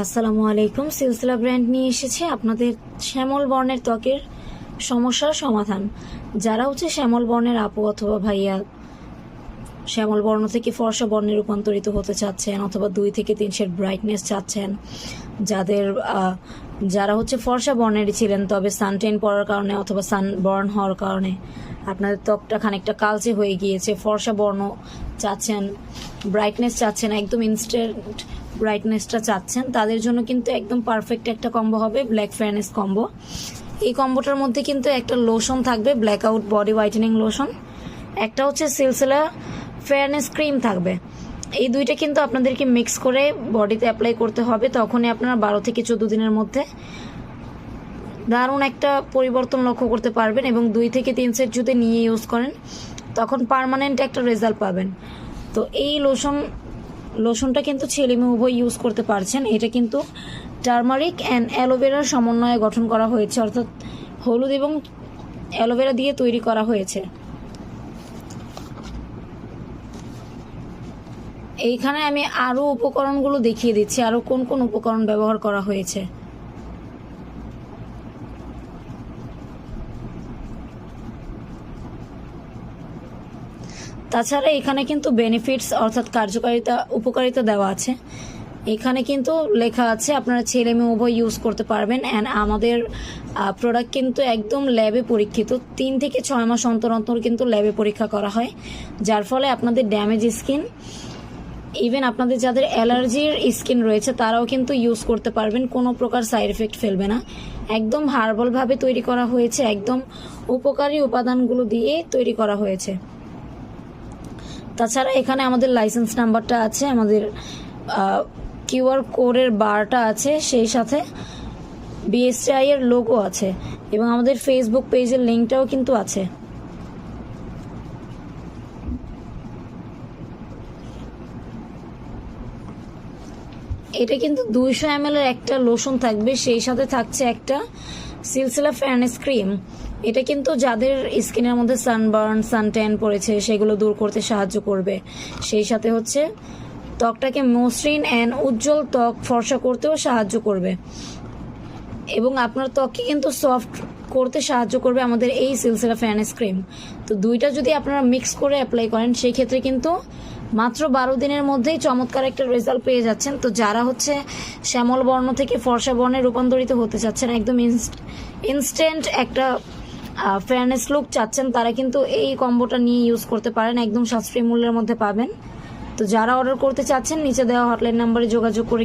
আসসালামু আলাইকুম। সিলসিলা ব্র্যান্ড নিয়ে এসেছে আপনাদের শ্যামল বর্ণের ত্বকের সমস্যার সমাধান। যারা শ্যামল বর্ণের আপু অথবা ভাইয়া শ্যামল বর্ণ থেকে ফর্সা বর্ণে রূপান্তরিত হতে চাচ্ছেন অথবা 2 থেকে 3 শেড ব্রাইটনেস চাচ্ছেন, যারা ফর্সা বর্ণেরই ছিলেন তবে সানটেন পড়ার কারণে অথবা সানবার্ন হওয়ার কারণে আপনাদের ত্বকটা খানিকটা কালচে হয়ে গিয়েছে, ফর্সা বর্ণ চাচ্ছেন, ব্রাইটনেস চাচ্ছেন, একদম ইনস্ট্যান্ট ব্রাইটনেসটা চাচ্ছেন, তাদের জন্য কিন্তু একদম পারফেক্ট একটা কম্বো হবে ব্ল্যাক ফেয়ারনেস কম্বো। এই কম্বোটার মধ্যে কিন্তু একটা লোশন থাকবে, black out body whitening lotion, একটা সিলসিলা ফেয়ারনেস ক্রিম থাকবে। এই দুইটা কিন্তু আপনাদেরকে মিক্স করে বডিতে অ্যাপ্লাই করতে হবে, তখনই আপনারা 12 থেকে 14 দিনের মধ্যে দারুণ একটা পরিবর্তন লক্ষ্য করতে পারবেন। এবং 2 থেকে 3 সেট যদি নিয়ে ইউজ করেন তখন পার্মানেন্ট একটা রেজাল্ট পাবেন। তো এই লোশনটা কিন্তু ছেলে মেয়ে উভয় ইউজ করতে পারছেন। এটা কিন্তু টার্মারিক অ্যান্ড অ্যালোভেরার সমন্বয়ে গঠন করা হয়েছে, অর্থাৎ হলুদ এবং অ্যালোভেরা দিয়ে তৈরি করা হয়েছে। এইখানে আমি আরও উপকরণগুলো দেখিয়ে দিচ্ছি, আরও কোন কোন উপকরণ ব্যবহার করা হয়েছে। তাছাড়া এখানে কিন্তু বেনিফিটস অর্থাৎ উপকারিতা দেওয়া আছে। এখানে কিন্তু লেখা আছে আপনারা ছেলে মেয়ে উভয় ইউজ করতে পারবেন। অ্যান্ড আমাদের প্রোডাক্ট কিন্তু একদম ল্যাবে পরীক্ষিত, 3 থেকে 6 মাস অন্তর অন্তর কিন্তু ল্যাবে পরীক্ষা করা হয়, যার ফলে আপনাদের ড্যামেজ স্কিন, ইভেন আপনাদের যাদের অ্যালার্জির স্কিন রয়েছে তারাও কিন্তু ইউজ করতে পারবেন, কোনো প্রকার সাইড এফেক্ট ফেলবে না। একদম হার্বালভাবে তৈরি করা হয়েছে, একদম উপকারী উপাদানগুলো দিয়ে তৈরি করা হয়েছে। তাছাড়া এখানে আমাদের লাইসেন্স নাম্বারটা আছে, আমাদের কিউআর কোডের বারটা আছে, সেই সাথে বিএসটিআই এর লোগো আছে এবং আমাদের ফেসবুক পেজের লিঙ্কটাও কিন্তু আছে। এটা কিন্তু 200 ml এর একটা লোশন থাকবে, সেই সাথে থাকছে একটা সিলসিলা ফেয়ারনেস ক্রিম। এটা কিন্তু যাদের স্কিনের মধ্যে সানবার্ন সানট্যান পড়েছে সেগুলো দূর করতে সাহায্য করবে, সেই সাথে ত্বকটাকে মসৃণ অ্যান্ড উজ্জ্বল ত্বক ফর্সা করতেও সাহায্য করবে এবং আপনার ত্বককে কিন্তু সফট করতে সাহায্য করবে আমাদের এই সিলসিলা ফেয়ারনেস ক্রিম। তো দুইটা যদি আপনারা মিক্স করে অ্যাপ্লাই করেন সেই ক্ষেত্রে কিন্তু মাত্র 12 দিনের মধ্যেই চমৎকার একটা রেজাল্ট পেয়ে যাচ্ছেন। তো যারা শ্যামল বর্ণ থেকে ফর্সা বর্ণে রূপান্তরিত হতে চাচ্ছেন, একদম ইনস্ট্যান্ট একটা ফেয়ারনেস লুক চাচ্ছেন, তারা কিন্তু এই কম্বোটা নিয়ে ইউজ করতে পারেন, একদম সাশ্রয়ী মূল্যের মধ্যে পাবেন। তো যারা অর্ডার করতে চাচ্ছেন নিচে দেওয়া হটলাইন নাম্বারে যোগাযোগ করে